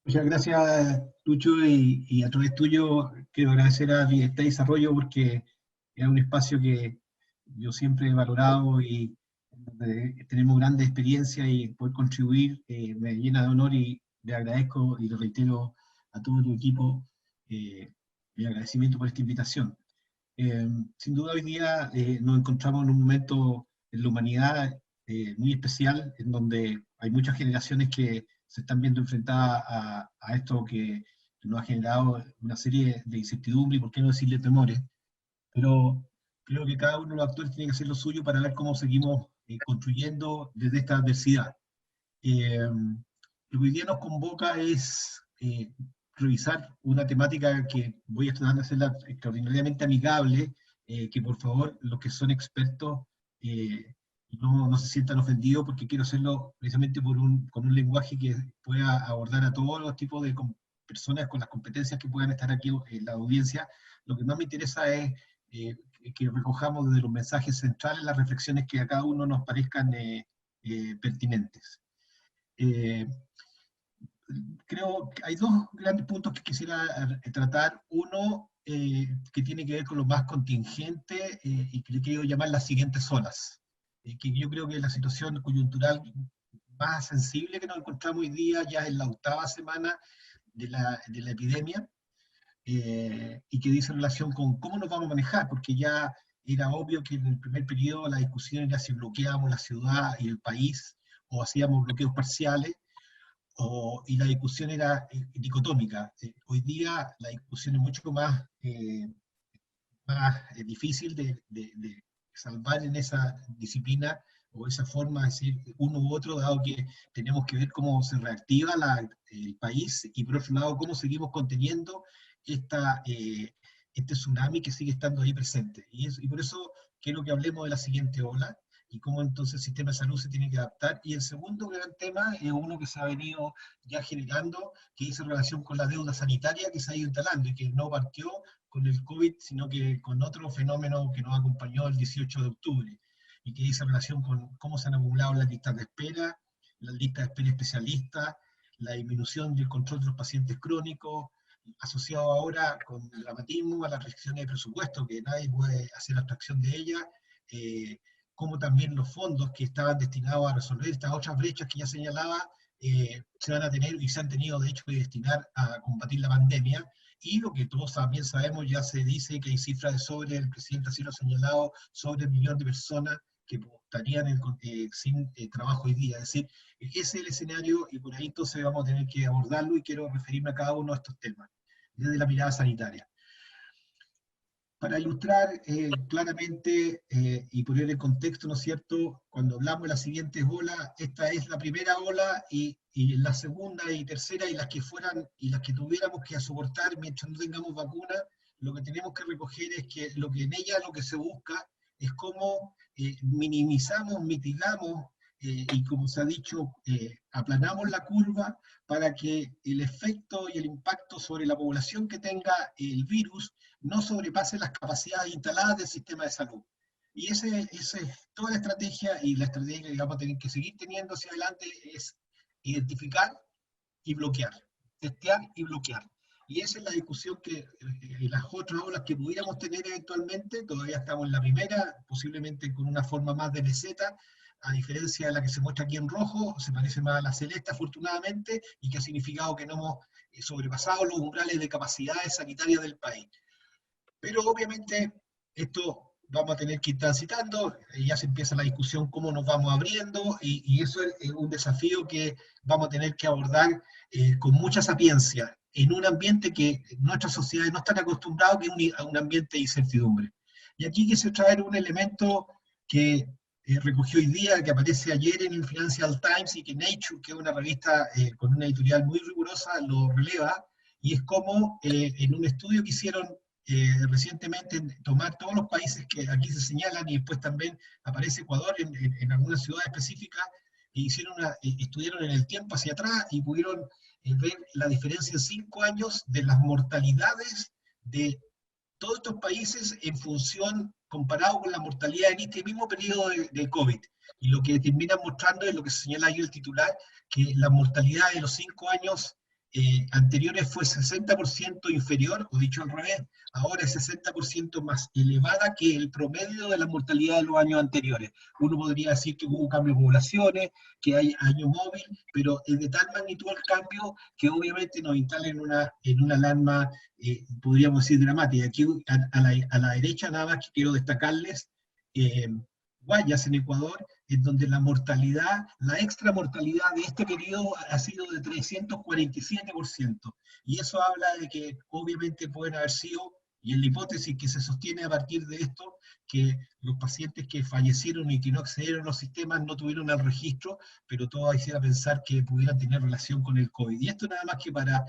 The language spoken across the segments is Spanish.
Muchas gracias, Lucho, y a través tuyo quiero agradecer a Bienestar y Desarrollo porque es un espacio que yo siempre he valorado y donde tenemos grandes experiencias y poder contribuir me llena de honor y le agradezco y le reitero a todo tu equipo mi agradecimiento por esta invitación. Sin duda hoy día nos encontramos en un momento en la humanidad muy especial, en donde hay muchas generaciones que se están viendo enfrentadas a esto que nos ha generado una serie de incertidumbre y por qué no decirle temores, pero creo que cada uno de los actores tiene que hacer lo suyo para ver cómo seguimos construyendo desde esta adversidad. Eh, lo que hoy día nos convoca es revisar una temática que voy a tratar de hacerla extraordinariamente amigable, que por favor los que son expertos no se sientan ofendidos porque quiero hacerlo precisamente con un lenguaje que pueda abordar a todos los tipos de personas con las competencias que puedan estar aquí en la audiencia. Lo que más me interesa es que recojamos desde los mensajes centrales las reflexiones que a cada uno nos parezcan pertinentes. Eh, Creo que hay dos grandes puntos que quisiera tratar. Uno, que tiene que ver con lo más contingente y que le quiero llamar las siguientes olas. Que yo creo que la situación coyuntural más sensible que nos encontramos hoy día ya es la octava semana de la epidemia y que dice relación con cómo nos vamos a manejar, porque ya era obvio que en el primer periodo la discusión era si bloqueábamos la ciudad y el país o hacíamos bloqueos parciales y la discusión era dicotómica. Hoy día la discusión es mucho más difícil de salvar en esa disciplina o esa forma, es decir, uno u otro, dado que tenemos que ver cómo se reactiva el país y por otro lado cómo seguimos conteniendo este tsunami que sigue estando ahí presente. Y por eso quiero que hablemos de la siguiente ola y cómo entonces el sistema de salud se tiene que adaptar. Y el segundo gran tema es uno que se ha venido ya generando, que dice relación con la deuda sanitaria que se ha ido instalando y que no partió con el COVID, sino que con otro fenómeno que nos acompañó el 18 de octubre, y que dice relación con cómo se han acumulado las listas de espera, las listas de espera especialistas, la disminución del control de los pacientes crónicos, asociado ahora con el dramatismo a las restricciones de presupuesto, que nadie puede hacer abstracción de ellas, como también los fondos que estaban destinados a resolver estas otras brechas que ya señalaba, se van a tener y se han tenido de hecho que destinar a combatir la pandemia, y lo que todos también sabemos, ya se dice que hay cifras de sobre, el presidente así lo ha señalado, sobre 1 millón de personas que estarían sin trabajo hoy día. Es decir, ese es el escenario y por ahí entonces vamos a tener que abordarlo y quiero referirme a cada uno de estos temas, desde la mirada sanitaria. Para ilustrar claramente y poner en contexto, ¿no es cierto?, cuando hablamos de las siguientes olas, esta es la primera ola y la segunda y tercera y las que fueran y las que tuviéramos que soportar mientras no tengamos vacuna, lo que tenemos que recoger es que lo que en ella lo que se busca es cómo minimizamos, mitigamos y como se ha dicho, aplanamos la curva para que el efecto y el impacto sobre la población que tenga el virus no sobrepase las capacidades instaladas del sistema de salud. Y esa es toda la estrategia, y la estrategia que vamos a tener que seguir teniendo hacia adelante es identificar y bloquear, testear y bloquear. Y esa es la discusión que las otras olas que pudiéramos tener eventualmente, todavía estamos en la primera, posiblemente con una forma más de meseta, a diferencia de la que se muestra aquí en rojo, se parece más a la celeste afortunadamente, y que ha significado que no hemos sobrepasado los umbrales de capacidades sanitarias del país. Pero obviamente esto vamos a tener que ir transitando, ya se empieza la discusión cómo nos vamos abriendo, y eso es un desafío que vamos a tener que abordar con mucha sapiencia, en un ambiente que nuestras sociedades no están acostumbradas, que es a un ambiente de incertidumbre. Y aquí quise traer un elemento que recogió hoy día, que aparece ayer en el Financial Times y que Nature, que es una revista con una editorial muy rigurosa, lo releva, y es como en un estudio que hicieron recientemente tomar todos los países que aquí se señalan, y después también aparece Ecuador en algunas ciudades específicas, estudiaron en el tiempo hacia atrás y pudieron ver la diferencia en 5 años de las mortalidades de todos estos países en función, comparado con la mortalidad en este mismo periodo de COVID. Y lo que termina mostrando es lo que se señala ahí el titular, que la mortalidad de los 5 años anteriores fue 60% inferior, o dicho al revés, ahora es 60% más elevada que el promedio de la mortalidad de los años anteriores. Uno podría decir que hubo un cambio de poblaciones, que hay año móvil, pero es de tal magnitud el cambio que obviamente nos instala en una alarma, podríamos decir, dramática. Aquí a la derecha nada más que quiero destacarles eh, Guayas en Ecuador, en donde la mortalidad, la extramortalidad de este periodo ha sido de 347%. Y eso habla de que obviamente pueden haber sido, y en la hipótesis que se sostiene a partir de esto, que los pacientes que fallecieron y que no accedieron a los sistemas no tuvieron el registro, pero todo hiciera pensar que pudieran tener relación con el COVID. Y esto nada más que para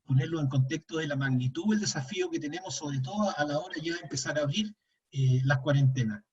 ponerlo en contexto de la magnitud del desafío que tenemos, sobre todo a la hora ya de empezar a abrir las cuarentenas.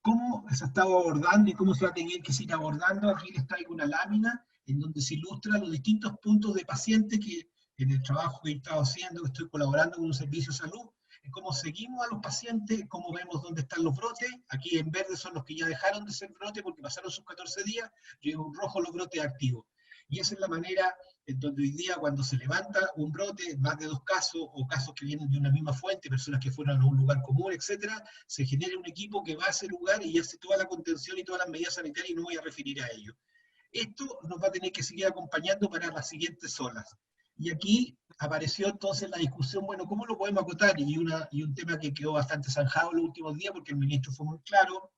¿Cómo se ha estado abordando y cómo se va a tener que seguir abordando? Aquí les traigo una lámina en donde se ilustra los distintos puntos de pacientes que en el trabajo que he estado haciendo, que estoy colaborando con un servicio de salud, cómo seguimos a los pacientes, cómo vemos dónde están los brotes. Aquí en verde son los que ya dejaron de ser brotes porque pasaron sus 14 días, y en rojo los brotes activos. Y esa es la manera en donde hoy día cuando se levanta un brote, más de 2 casos, o casos que vienen de una misma fuente, personas que fueron a un lugar común, etcétera, se genera un equipo que va a ese lugar y hace toda la contención y todas las medidas sanitarias, y no voy a referir a ello. Esto nos va a tener que seguir acompañando para las siguientes olas. Y aquí apareció entonces la discusión, bueno, ¿cómo lo podemos acotar? Y un tema que quedó bastante zanjado en los últimos días, porque el ministro fue muy claro,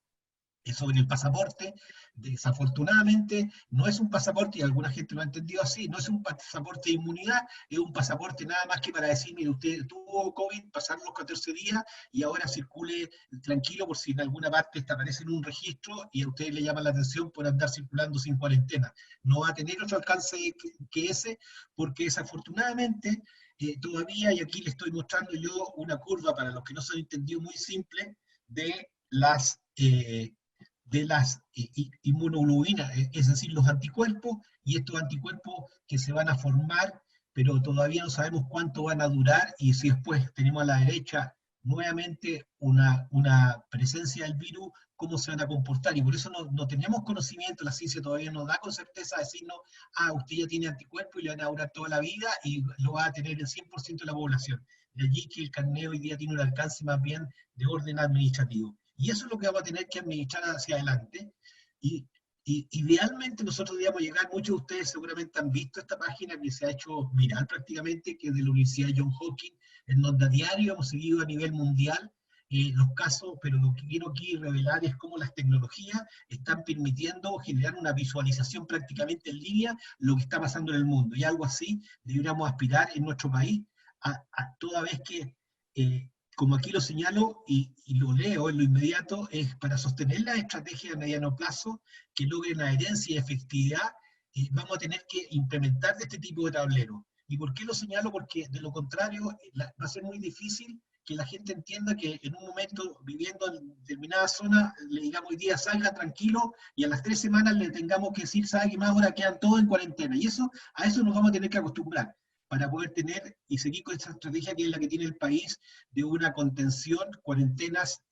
sobre el pasaporte. Desafortunadamente no es un pasaporte, y alguna gente lo ha entendido así, no es un pasaporte de inmunidad, es un pasaporte nada más que para decir, mire, usted tuvo COVID, pasaron los 14 días y ahora circule tranquilo por si en alguna parte aparece en un registro y a usted le llama la atención por andar circulando sin cuarentena. No va a tener otro alcance que ese, porque desafortunadamente todavía, y aquí le estoy mostrando yo una curva para los que no se han entendido muy simple, de las inmunoglobulinas, es decir, los anticuerpos, y estos anticuerpos que se van a formar, pero todavía no sabemos cuánto van a durar, y si después tenemos a la derecha nuevamente una presencia del virus, cómo se van a comportar. Y por eso no tenemos conocimiento, la ciencia todavía no da con certeza decirnos, usted ya tiene anticuerpos y le van a durar toda la vida y lo va a tener el 100% de la población. De allí que el carneo hoy día tiene un alcance más bien de orden administrativo. Y eso es lo que vamos a tener que administrar hacia adelante. Y, idealmente nosotros debíamos llegar, muchos de ustedes seguramente han visto esta página que se ha hecho viral prácticamente, que es de la Universidad John Hopkins, en donde a diario hemos seguido a nivel mundial los casos, pero lo que quiero aquí revelar es cómo las tecnologías están permitiendo generar una visualización prácticamente en línea lo que está pasando en el mundo. Y algo así deberíamos aspirar en nuestro país, toda vez que como aquí lo señalo y lo leo en lo inmediato, es para sostener la estrategia de mediano plazo que logren adherencia y efectividad, vamos a tener que implementar este tipo de tablero. ¿Y por qué lo señalo? Porque de lo contrario va a ser muy difícil que la gente entienda que en un momento, viviendo en determinada zona, le digamos hoy día salga tranquilo y a las 3 semanas le tengamos que decir, ¿sabe qué más? Ahora quedan todos en cuarentena. Y a eso nos vamos a tener que acostumbrar para poder tener y seguir con esta estrategia que es la que tiene el país de una contención, cuarentenas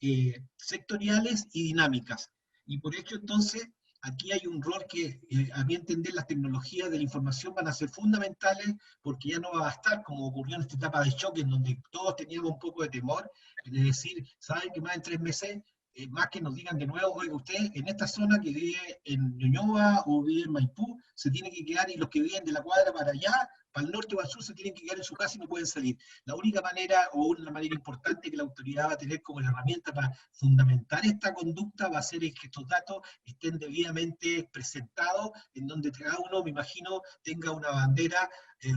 sectoriales y dinámicas. Y por hecho, entonces, aquí hay un rol que, a mi entender, las tecnologías de la información van a ser fundamentales, porque ya no va a bastar, como ocurrió en esta etapa de shock, en donde todos teníamos un poco de temor, de decir, ¿saben que más en 3 meses más que nos digan de nuevo, oiga, usted en esta zona que vive en Ñuñoa o vive en Maipú, se tiene que quedar, y los que viven de la cuadra para allá, para el norte o al sur, se tienen que quedar en su casa y no pueden salir? La única manera, o una manera importante que la autoridad va a tener como herramienta para fundamentar esta conducta, va a ser que estos datos estén debidamente presentados, en donde cada uno, me imagino, tenga una bandera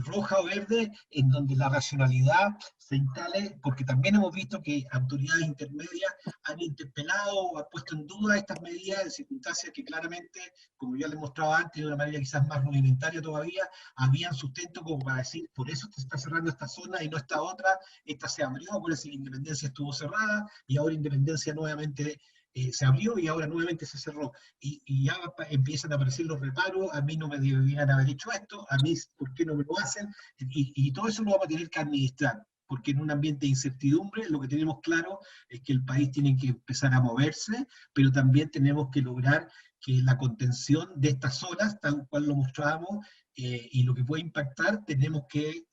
roja o verde, en donde la racionalidad se instale, porque también hemos visto que autoridades intermedias han interpelado o han puesto en duda estas medidas en circunstancias que claramente, como ya les mostraba antes, de una manera quizás más rudimentaria todavía, habían sustento como para decir, por eso se está cerrando esta zona y no esta otra, esta se abrió, acuérdense que Independencia estuvo cerrada, y ahora Independencia nuevamente se abrió y ahora nuevamente se cerró. Y ya empiezan a aparecer los reparos, a mí no me debieran haber hecho esto, a mí, ¿por qué no me lo hacen? Y todo eso lo vamos a tener que administrar, porque en un ambiente de incertidumbre lo que tenemos claro es que el país tiene que empezar a moverse, pero también tenemos que lograr que la contención de estas zonas, tal cual lo mostrábamos, y lo que puede impactar, tenemos que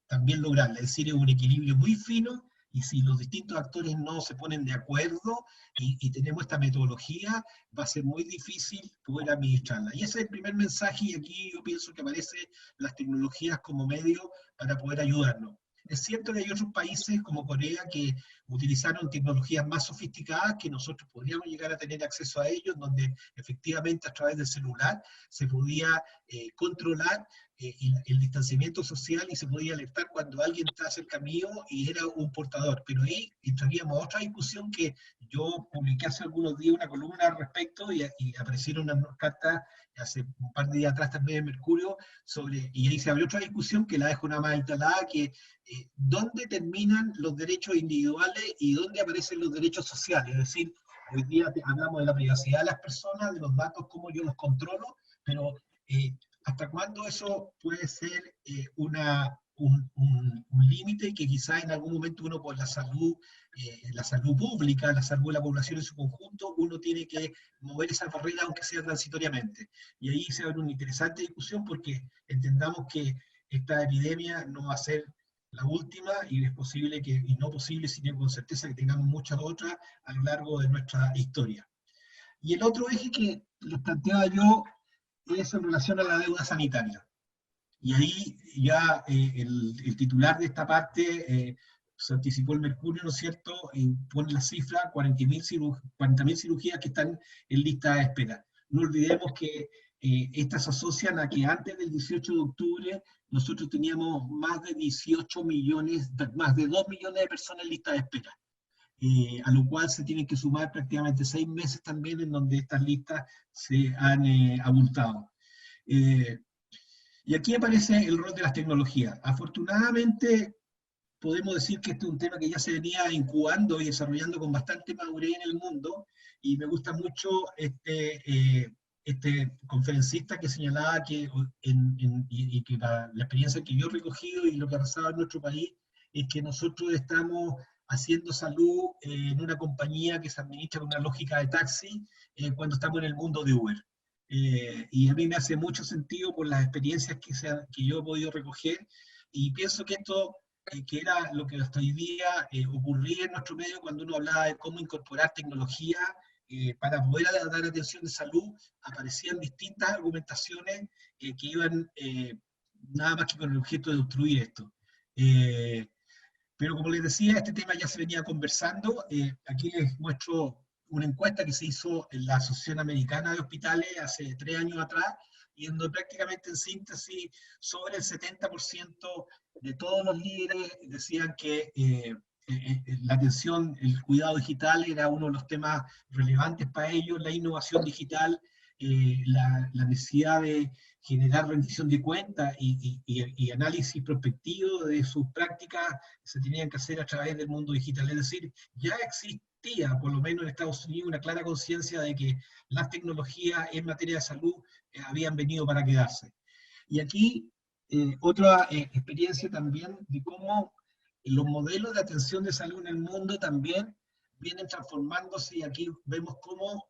también lograrlo. Es decir, es un equilibrio muy fino, y si los distintos actores no se ponen de acuerdo y tenemos esta metodología, va a ser muy difícil poder administrarla. Y ese es el primer mensaje, y aquí yo pienso que aparecen las tecnologías como medio para poder ayudarnos. Es cierto que hay otros países como Corea que utilizaron tecnologías más sofisticadas que nosotros podríamos llegar a tener acceso a ellos, donde efectivamente a través del celular se podía controlar el distanciamiento social y se podía alertar cuando alguien está cerca mío y era un portador. Pero ahí entraríamos a otra discusión que yo publiqué hace algunos días una columna al respecto, y aparecieron unas cartas hace un par de días atrás también en Mercurio, y ahí se abrió otra discusión que la dejo nada más instalada, que dónde terminan los derechos individuales y dónde aparecen los derechos sociales. Es decir, hoy día hablamos de la privacidad de las personas, de los datos, cómo yo los controlo, pero ¿hasta cuándo eso puede ser un límite que quizás en algún momento uno por la salud pública, la salud de la población en su conjunto, uno tiene que mover esa barrera aunque sea transitoriamente? Y ahí se abre una interesante discusión, porque entendamos que esta epidemia no va a ser la última, y es posible que, y no posible, sino con certeza que tengamos muchas otras a lo largo de nuestra historia. Y el otro eje que les planteaba yo es en relación a la deuda sanitaria. Y ahí ya el titular de esta parte se anticipó el Mercurio, ¿no es cierto? Pone la cifra, 40.000 cirugías que están en lista de espera. No olvidemos que estas se asocian a que antes del 18 de octubre nosotros teníamos más de 18 millones, más de 2 millones de personas en lista de espera. A lo cual se tienen que sumar prácticamente 6 meses también en donde estas listas se han abultado. Y aquí aparece el rol de las tecnologías. Afortunadamente, podemos decir que este es un tema que ya se venía incubando y desarrollando con bastante madurez en el mundo, y me gusta mucho este conferencista que señalaba que, y que la experiencia que yo he recogido y lo que ha pasado en nuestro país, es que nosotros estamos haciendo salud en una compañía que se administra con una lógica de taxi cuando estamos en el mundo de Uber. Y a mí me hace mucho sentido por las experiencias que yo he podido recoger, y pienso que esto, que era lo que hasta hoy día ocurría en nuestro medio cuando uno hablaba de cómo incorporar tecnología para poder dar atención de salud, aparecían distintas argumentaciones que iban nada más que con el objeto de obstruir esto. Pero como les decía, este tema ya se venía conversando. Aquí les muestro una encuesta que se hizo en la Asociación Americana de Hospitales hace 3 años atrás, y donde prácticamente en síntesis sobre el 70% de todos los líderes decían que la atención, el cuidado digital era uno de los temas relevantes para ellos, la innovación digital, la necesidad de generar rendición de cuentas y análisis prospectivo de sus prácticas se tenían que hacer a través del mundo digital. Es decir, ya existía, por lo menos en Estados Unidos, una clara conciencia de que las tecnologías en materia de salud habían venido para quedarse. Y aquí otra experiencia también de cómo los modelos de atención de salud en el mundo también vienen transformándose, y aquí vemos cómo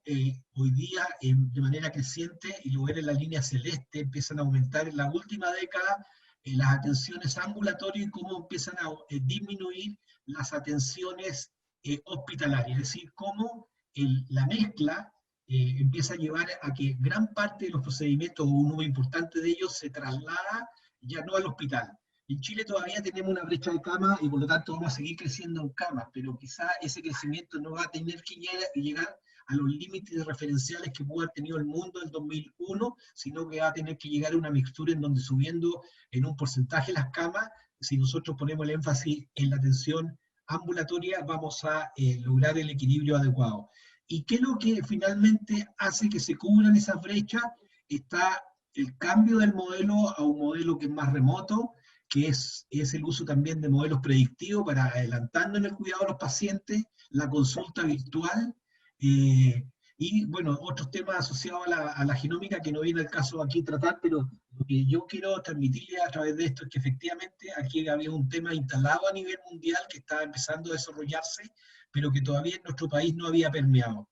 hoy día de manera creciente, y lo ven en la línea celeste, empiezan a aumentar en la última década las atenciones ambulatorias, y cómo empiezan a disminuir las atenciones hospitalarias. Es decir, cómo la mezcla empieza a llevar a que gran parte de los procedimientos, o un número importante de ellos, se traslada ya no al hospital. En Chile todavía tenemos una brecha de camas, y por lo tanto vamos a seguir creciendo en camas, pero quizá ese crecimiento no va a tener que llegar a los límites referenciales que pudo haber tenido el mundo en 2001, sino que va a tener que llegar a una mixtura en donde, subiendo en un porcentaje las camas, si nosotros ponemos el énfasis en la atención ambulatoria, vamos a lograr el equilibrio adecuado. ¿Y qué es lo que finalmente hace que se cubran esas brechas? Está el cambio del modelo a un modelo que es más remoto, que es el uso también de modelos predictivos para adelantando en el cuidado de los pacientes, la consulta virtual, y bueno, otros temas asociados a la genómica que no viene al caso aquí tratar, pero lo que yo quiero transmitirle a través de esto es que efectivamente aquí había un tema instalado a nivel mundial que estaba empezando a desarrollarse, pero que todavía en nuestro país no había permeado.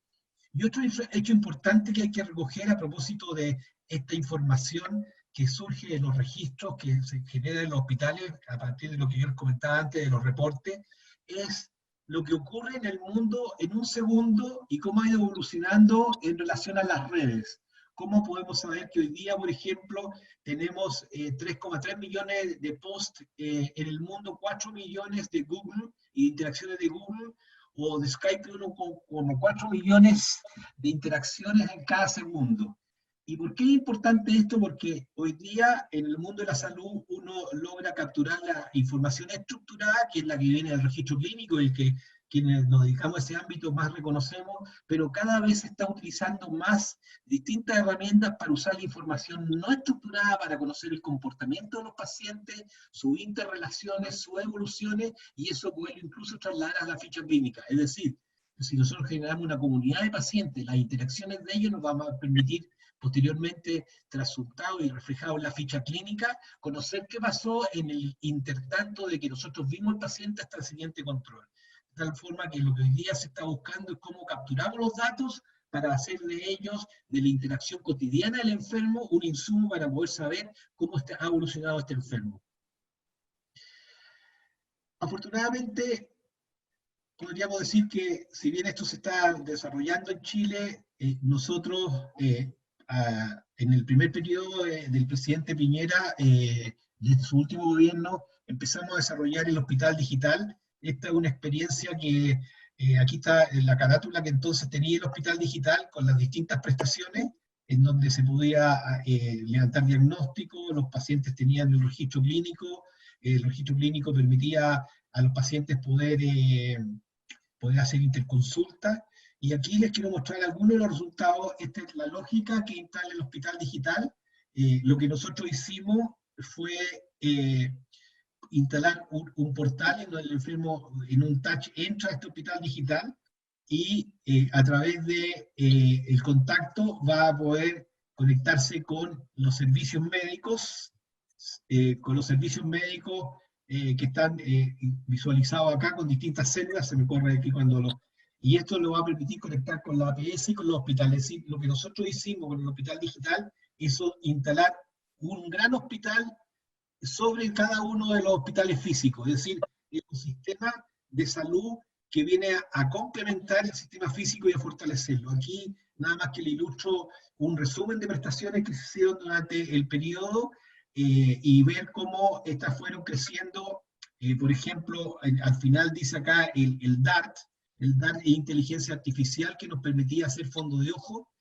Y otro hecho importante que hay que recoger a propósito de esta información que surge de los registros que se generan en los hospitales a partir de lo que yo les comentaba antes de los reportes, es lo que ocurre en el mundo en un segundo y cómo ha ido evolucionando en relación a las redes. ¿Cómo podemos saber que hoy día, por ejemplo, tenemos 3,3 millones de posts en el mundo, 4 millones de Google y interacciones de Google, o de Skype 1,4 millones de interacciones en cada segundo? ¿Y por qué es importante esto? Porque hoy día en el mundo de la salud uno logra capturar la información estructurada, que es la que viene del registro clínico, el que quienes nos dedicamos a ese ámbito más reconocemos, pero cada vez se está utilizando más distintas herramientas para usar la información no estructurada, para conocer el comportamiento de los pacientes, sus interrelaciones, sus evoluciones, y eso puede incluso trasladar a la ficha clínica. Es decir, si nosotros generamos una comunidad de pacientes, las interacciones de ellos nos van a permitir posteriormente, trasutado y reflejado en la ficha clínica, conocer qué pasó en el intertanto de que nosotros vimos al paciente hasta el siguiente control. De tal forma que lo que hoy día se está buscando es cómo capturamos los datos para hacer de ellos, de la interacción cotidiana del enfermo, un insumo para poder saber cómo ha evolucionado este enfermo. Afortunadamente, podríamos decir que si bien esto se está desarrollando en Chile, nosotros en el primer periodo del presidente Piñera, desde su último gobierno, empezamos a desarrollar el hospital digital. Esta es una experiencia que aquí está la carátula que entonces tenía el hospital digital con las distintas prestaciones, en donde se podía levantar diagnóstico, los pacientes tenían el registro clínico permitía a los pacientes poder hacer interconsulta. Y aquí les quiero mostrar algunos de los resultados. Esta es la lógica que instala el hospital digital. Lo que nosotros hicimos fue instalar un portal en donde el enfermo en un touch entra a este hospital digital y a través de el contacto va a poder conectarse con los servicios médicos, que están visualizados acá con distintas células, se me corre aquí cuando lo... Y esto lo va a permitir conectar con la APS y con los hospitales. Es decir, lo que nosotros hicimos con el hospital digital es instalar un gran hospital sobre cada uno de los hospitales físicos, es decir, es un sistema de salud que viene a complementar el sistema físico y a fortalecerlo. Aquí nada más que le ilustro un resumen de prestaciones que se hicieron durante el periodo y ver cómo estas fueron creciendo. Por ejemplo, al final dice acá el DART. El DART es inteligencia artificial que nos permitía hacer fondo de ojo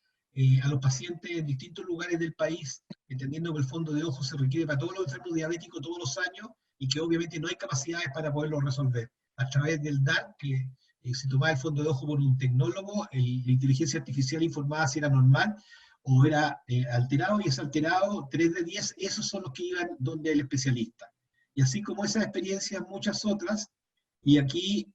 a los pacientes en distintos lugares del país, entendiendo que el fondo de ojo se requiere para todos los enfermos diabéticos todos los años y que obviamente no hay capacidades para poderlo resolver. A través del DART, que se tomaba el fondo de ojo por un tecnólogo, la inteligencia artificial informaba si era normal o era alterado, y ese alterado, 3 de 10, esos son los que iban donde el especialista. Y así como esas experiencias, muchas otras, y aquí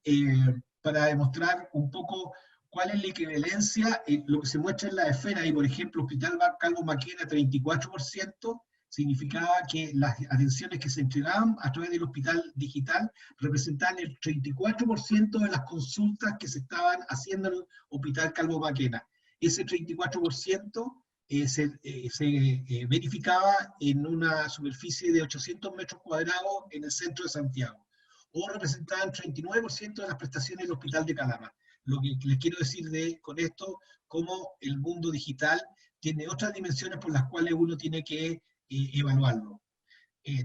para demostrar un poco cuál es la equivalencia, lo que se muestra en la esfera, y por ejemplo, Hospital Calvo Maquena, 34%, significaba que las atenciones que se entregaban a través del hospital digital representaban el 34% de las consultas que se estaban haciendo en el Hospital Calvo Maquena. Ese 34% se verificaba en una superficie de 800 metros cuadrados en el centro de Santiago, o representaban 39% de las prestaciones del Hospital de Calama. Lo que les quiero decir con esto, cómo el mundo digital tiene otras dimensiones por las cuales uno tiene que evaluarlo.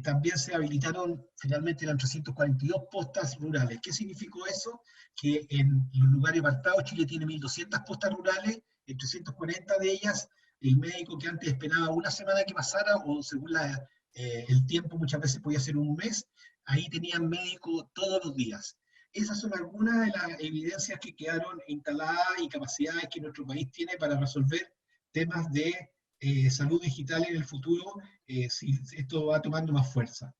También se habilitaron, finalmente eran 342 postas rurales. ¿Qué significó eso? Que en los lugares apartados Chile tiene 1.200 postas rurales, en 340 de ellas el médico que antes esperaba una semana que pasara, o según el tiempo muchas veces podía ser un mes, ahí tenían médico todos los días. Esas son algunas de las evidencias que quedaron instaladas y capacidades que nuestro país tiene para resolver temas de salud digital en el futuro, si esto va tomando más fuerza.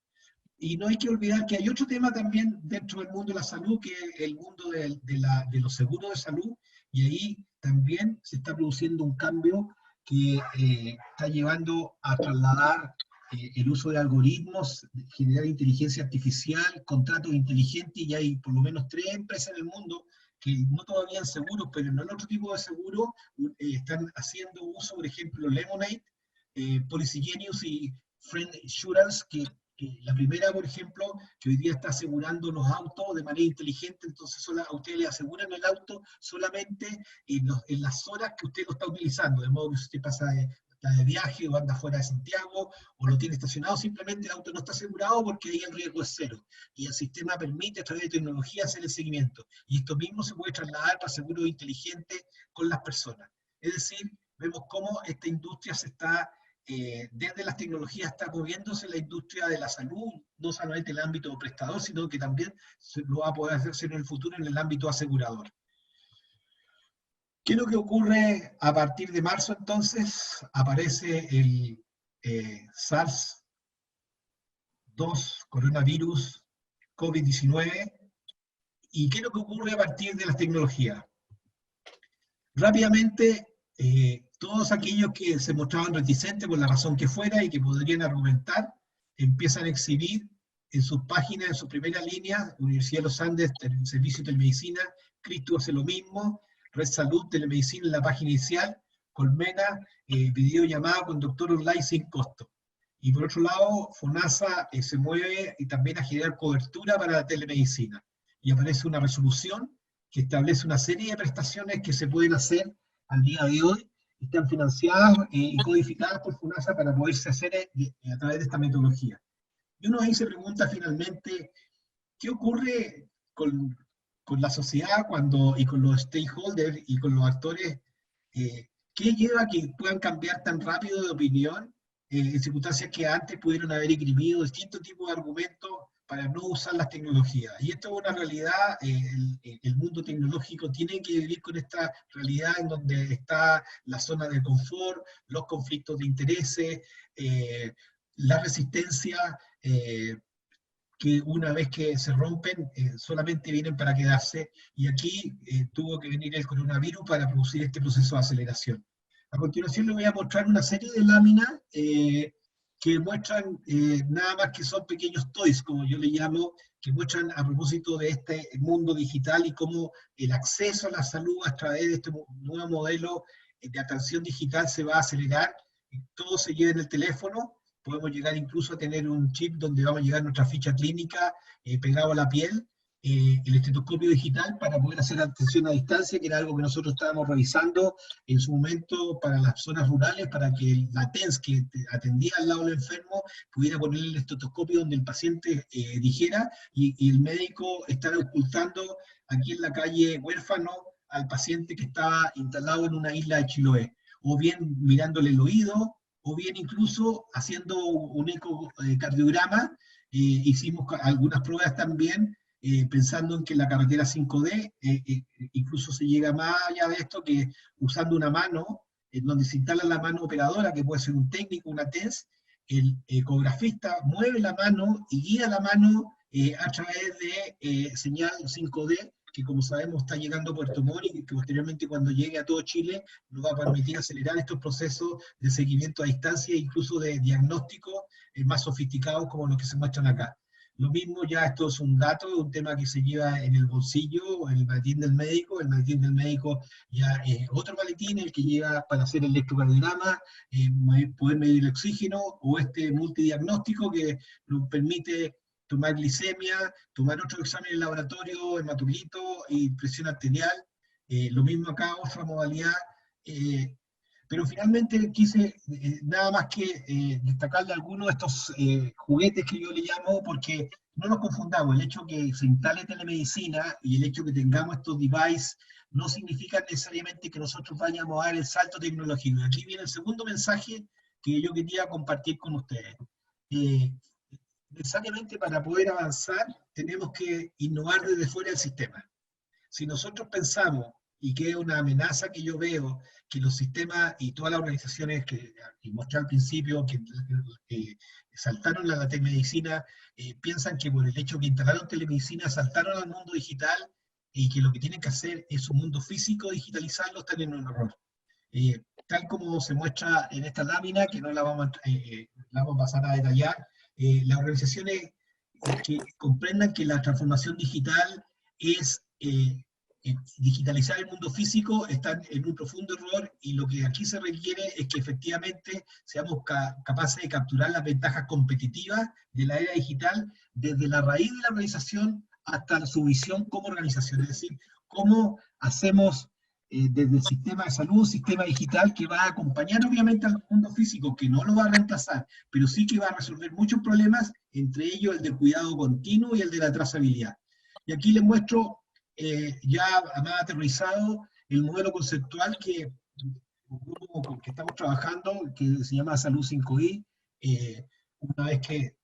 Y no hay que olvidar que hay otro tema también dentro del mundo de la salud, que es el mundo de los seguros de salud, y ahí también se está produciendo un cambio que está llevando a trasladar el uso de algoritmos, generar inteligencia artificial, contratos inteligentes, y hay por lo menos 3 empresas en el mundo que no todavía en seguros, pero en el otro tipo de seguro están haciendo uso, por ejemplo, Lemonade, Policy Genius y Friend Insurance, que la primera, por ejemplo, que hoy día está asegurando los autos de manera inteligente, entonces a ustedes le aseguran el auto solamente en las horas que usted lo está utilizando, de modo que si usted pasa está de viaje o anda fuera de Santiago o lo tiene estacionado, simplemente el auto no está asegurado porque ahí el riesgo es cero. Y el sistema permite a través de tecnología hacer el seguimiento. Y esto mismo se puede trasladar para seguros inteligentes con las personas. Es decir, vemos cómo esta industria se está, desde las tecnologías está moviéndose la industria de la salud, no solamente en el ámbito prestador, sino que también lo va a poder hacerse en el futuro en el ámbito asegurador. ¿Qué es lo que ocurre a partir de marzo entonces? Aparece el SARS-2, coronavirus, COVID-19. ¿Y qué es lo que ocurre a partir de las tecnologías? Rápidamente, todos aquellos que se mostraban reticentes por la razón que fuera y que podrían argumentar, empiezan a exhibir en sus páginas, en su primera línea, Universidad de los Andes, Servicio de Telemedicina, Cristo hace lo mismo, Red Salud, Telemedicina en la página inicial, Colmena, videollamada con doctor online sin costo. Y por otro lado, FONASA se mueve y también a generar cobertura para la telemedicina. Y aparece una resolución que establece una serie de prestaciones que se pueden hacer al día de hoy, están financiadas y codificadas por FONASA para poderse hacer a través de esta metodología. Y uno ahí se pregunta finalmente, ¿qué ocurre con la sociedad y con los stakeholders y con los actores? ¿Qué lleva a que puedan cambiar tan rápido de opinión en circunstancias que antes pudieron haber esgrimido distintos tipos de argumentos para no usar las tecnologías? Y esto es una realidad, el mundo tecnológico tiene que vivir con esta realidad en donde está la zona de confort, los conflictos de intereses, la resistencia, que una vez que se rompen, solamente vienen para quedarse, y aquí tuvo que venir el coronavirus para producir este proceso de aceleración. A continuación les voy a mostrar una serie de láminas que muestran nada más que son pequeños toys, como yo le llamo, que muestran a propósito de este mundo digital y cómo el acceso a la salud a través de este nuevo modelo de atención digital se va a acelerar. Todo se lleva en el teléfono. Podemos llegar incluso a tener un chip donde vamos a llegar nuestra ficha clínica pegado a la piel, el estetoscopio digital para poder hacer atención a distancia, que era algo que nosotros estábamos revisando en su momento para las zonas rurales, para que la TENS que atendía al lado del enfermo pudiera poner el estetoscopio donde el paciente dijera y el médico estar ocultando aquí en la calle Huérfano al paciente que estaba instalado en una isla de Chiloé, o bien mirándole el oído, o bien incluso haciendo un ecocardiograma. Hicimos algunas pruebas también, pensando en que la carretera 5D, incluso se llega más allá de esto, que usando una mano, en donde se instala la mano operadora, que puede ser un técnico, una TENS, el ecografista mueve la mano y guía la mano a través de señal 5D, que como sabemos está llegando a Puerto Montt y que posteriormente cuando llegue a todo Chile nos va a permitir acelerar estos procesos de seguimiento a distancia e incluso de diagnóstico más sofisticados como los que se muestran acá. Lo mismo, ya esto es un dato, un tema que se lleva en el bolsillo, en el maletín del médico ya es otro maletín, el que lleva para hacer el electrocardiograma, poder medir el oxígeno, o este multidiagnóstico que nos permite tomar glicemia, tomar otro examen en laboratorio, hematocrit y presión arterial. Lo mismo acá, otra modalidad. Pero finalmente quise nada más que destacarle algunos de estos juguetes que yo le llamo, porque no nos confundamos, el hecho que se instale telemedicina y el hecho que tengamos estos devices no significa necesariamente que nosotros vayamos a dar el salto tecnológico. Y aquí viene el segundo mensaje que yo quería compartir con ustedes. Necesariamente para poder avanzar tenemos que innovar desde fuera del sistema. Si nosotros pensamos, y que es una amenaza que yo veo, que los sistemas y todas las organizaciones que mostré al principio, que saltaron a la telemedicina, piensan que por el hecho que instalaron telemedicina saltaron al mundo digital y que lo que tienen que hacer es un mundo físico, digitalizarlo, están en un error. Tal como se muestra en esta lámina, que no la vamos a pasar a detallar, las organizaciones que comprendan que la transformación digital es digitalizar el mundo físico están en un profundo error, y lo que aquí se requiere es que efectivamente seamos capaces de capturar las ventajas competitivas de la era digital desde la raíz de la organización hasta su visión como organización, es decir, cómo hacemos desde el sistema de salud, sistema digital que va a acompañar obviamente al mundo físico, que no lo va a reemplazar, pero sí que va a resolver muchos problemas, entre ellos el del cuidado continuo y el de la trazabilidad. Y aquí les muestro ya más aterrizado el modelo conceptual que estamos trabajando, que se llama Salud 5i. Una vez que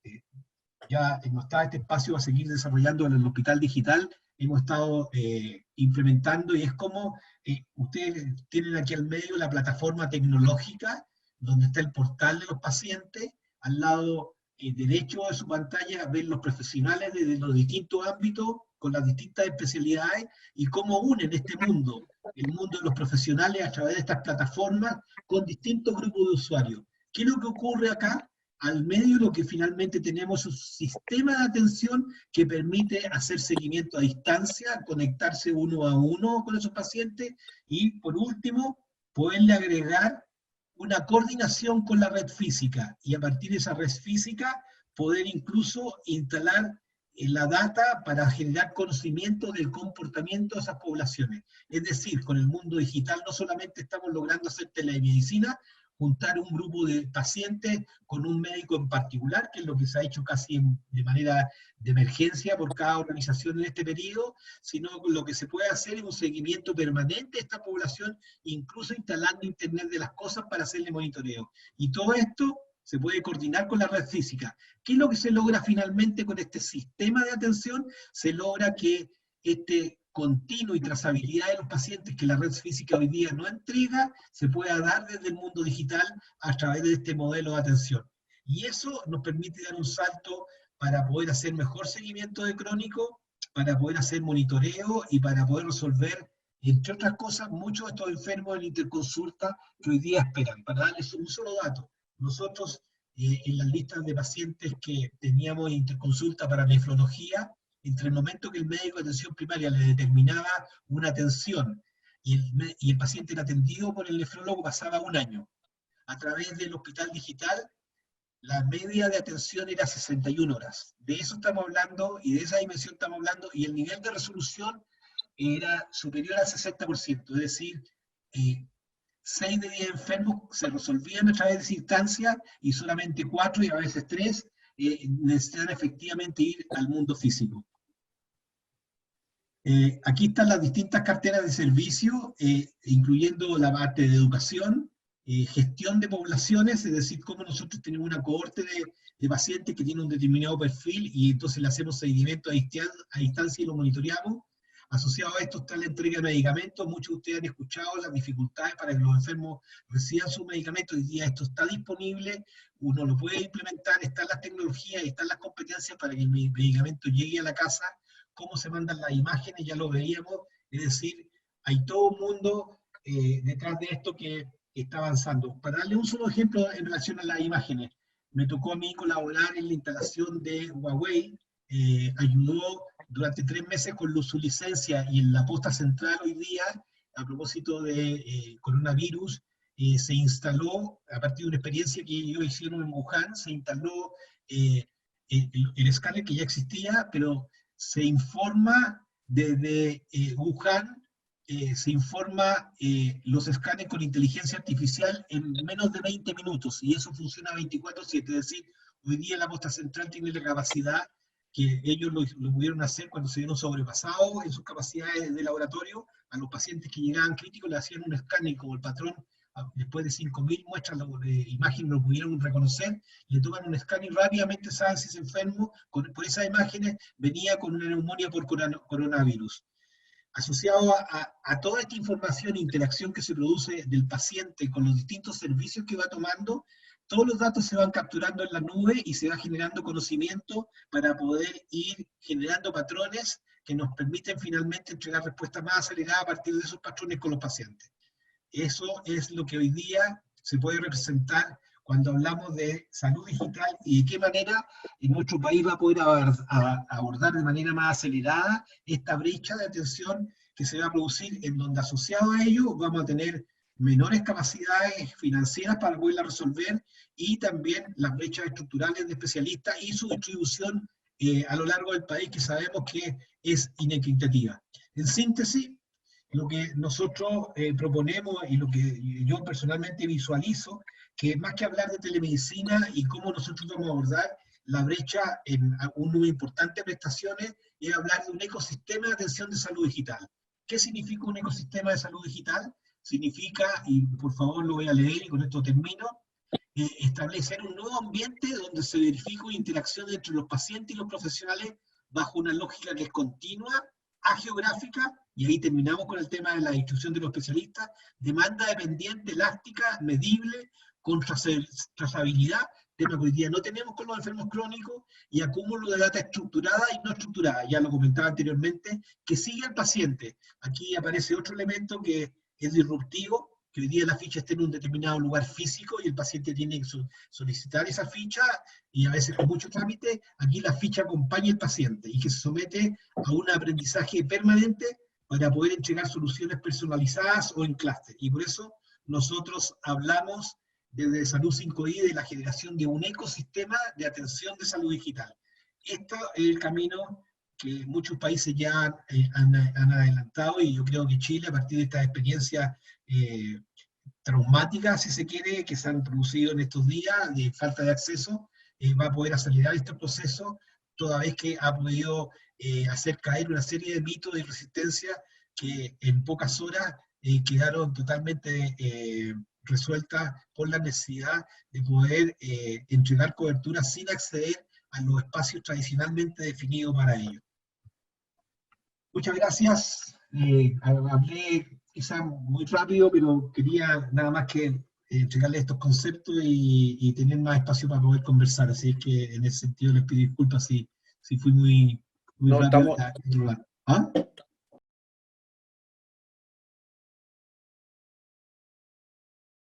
ya no está este espacio a seguir desarrollando en el Hospital Digital, hemos estado implementando, y es como ustedes tienen aquí al medio la plataforma tecnológica, donde está el portal de los pacientes, al lado derecho de su pantalla ven los profesionales de los distintos ámbitos, con las distintas especialidades, y cómo unen este mundo, el mundo de los profesionales a través de estas plataformas, con distintos grupos de usuarios. ¿Qué es lo que ocurre acá? Al medio lo que finalmente tenemos es un sistema de atención que permite hacer seguimiento a distancia, conectarse uno a uno con esos pacientes, y por último, poderle agregar una coordinación con la red física, y a partir de esa red física poder incluso instalar la data para generar conocimiento del comportamiento de esas poblaciones. Es decir, con el mundo digital no solamente estamos logrando hacer telemedicina, juntar un grupo de pacientes con un médico en particular, que es lo que se ha hecho casi de manera de emergencia por cada organización en este periodo, sino lo que se puede hacer es un seguimiento permanente de esta población, incluso instalando Internet de las cosas para hacerle monitoreo. Y todo esto se puede coordinar con la red física. ¿Qué es lo que se logra finalmente con este sistema de atención? Se logra que este continuo y trazabilidad de los pacientes que la red física hoy día no entrega, se pueda dar desde el mundo digital a través de este modelo de atención. Y eso nos permite dar un salto para poder hacer mejor seguimiento de crónico, para poder hacer monitoreo y para poder resolver, entre otras cosas, muchos de estos enfermos en interconsulta que hoy día esperan. Para darles un solo dato, nosotros en las listas de pacientes que teníamos en interconsulta para nefrología, entre el momento que el médico de atención primaria le determinaba una atención y el paciente era atendido por el nefrólogo, pasaba un año. A través del hospital digital, la media de atención era 61 horas. De eso estamos hablando, y de esa dimensión estamos hablando, y el nivel de resolución era superior al 60%, es decir, 6 de 10 enfermos se resolvían a través de esa instancia, y solamente 4 y a veces 3 necesitan efectivamente ir al mundo físico. Aquí están las distintas carteras de servicio, incluyendo la parte de educación, gestión de poblaciones, es decir, cómo nosotros tenemos una cohorte de pacientes que tienen un determinado perfil, y entonces le hacemos seguimiento a distancia y lo monitoreamos. Asociado a esto está la entrega de medicamentos. Muchos de ustedes han escuchado las dificultades para que los enfermos reciban sus medicamentos. Hoy día esto está disponible, uno lo puede implementar, están las tecnologías y están las competencias para que el medicamento llegue a la casa. Cómo se mandan las imágenes, ya lo veíamos, es decir, hay todo un mundo detrás de esto que está avanzando. Para darle un solo ejemplo en relación a las imágenes, me tocó a mí colaborar en la instalación de Huawei, ayudó durante 3 meses con su licencia, y en la posta central hoy día, a propósito de coronavirus, se instaló, a partir de una experiencia que ellos hicieron en Wuhan, se instaló el escáner que ya existía, pero se informa desde Wuhan, se informa los escáneres con inteligencia artificial en menos de 20 minutos, y eso funciona 24/7, es decir, hoy día la posta central tiene la capacidad que ellos lo pudieron hacer cuando se vieron sobrepasados en sus capacidades de laboratorio. A los pacientes que llegaban críticos le hacían un escáner, como el patrón, después de 5.000 muestras de imagen lo pudieron reconocer, le toman un escáner y rápidamente saben si ese enfermo, por esas imágenes, venía con una neumonía por coronavirus. Asociado a toda esta información e interacción que se produce del paciente con los distintos servicios que va tomando, todos los datos se van capturando en la nube y se va generando conocimiento para poder ir generando patrones que nos permiten finalmente entregar respuestas más aceleradas a partir de esos patrones con los pacientes. Eso es lo que hoy día se puede representar cuando hablamos de salud digital, y de qué manera en nuestro país va a poder abordar de manera más acelerada esta brecha de atención que se va a producir, en donde asociado a ello vamos a tener menores capacidades financieras para poderla resolver, y también las brechas estructurales de especialistas y su distribución a lo largo del país, que sabemos que es inequitativa. En síntesis, lo que nosotros proponemos y lo que yo personalmente visualizo, que más que hablar de telemedicina y cómo nosotros vamos a abordar la brecha en un número importante de prestaciones, es hablar de un ecosistema de atención de salud digital. ¿Qué significa un ecosistema de salud digital? Significa, y por favor lo voy a leer y con esto termino, establecer un nuevo ambiente donde se verifica una interacción entre los pacientes y los profesionales bajo una lógica que es continua, ageográfica, y ahí terminamos con el tema de la distribución de los especialistas, demanda dependiente, elástica, medible, con trazabilidad, tema que hoy día no tenemos con los enfermos crónicos, y acúmulo de data estructurada y no estructurada, ya lo comentaba anteriormente, que sigue al paciente. Aquí aparece otro elemento que es disruptivo, que hoy día la ficha esté en un determinado lugar físico y el paciente tiene que solicitar esa ficha, y a veces con mucho trámite. Aquí la ficha acompaña al paciente y que se somete a un aprendizaje permanente para poder entregar soluciones personalizadas o en clúster. Y por eso nosotros hablamos desde Salud 5i de la generación de un ecosistema de atención de salud digital. Este es el camino que muchos países ya han adelantado, y yo creo que Chile, a partir de estas experiencias traumáticas, si se quiere, que se han producido en estos días, de falta de acceso, va a poder acelerar este proceso, toda vez que ha podido hacer caer una serie de mitos de resistencia que en pocas horas quedaron totalmente resueltas por la necesidad de poder entregar cobertura sin acceder a los espacios tradicionalmente definidos para ello. Muchas gracias. Hablé quizá muy rápido, pero quería nada más que entregarles estos conceptos y tener más espacio para poder conversar. Así es que en ese sentido les pido disculpas si fui muy no, rápido. ¿Ah?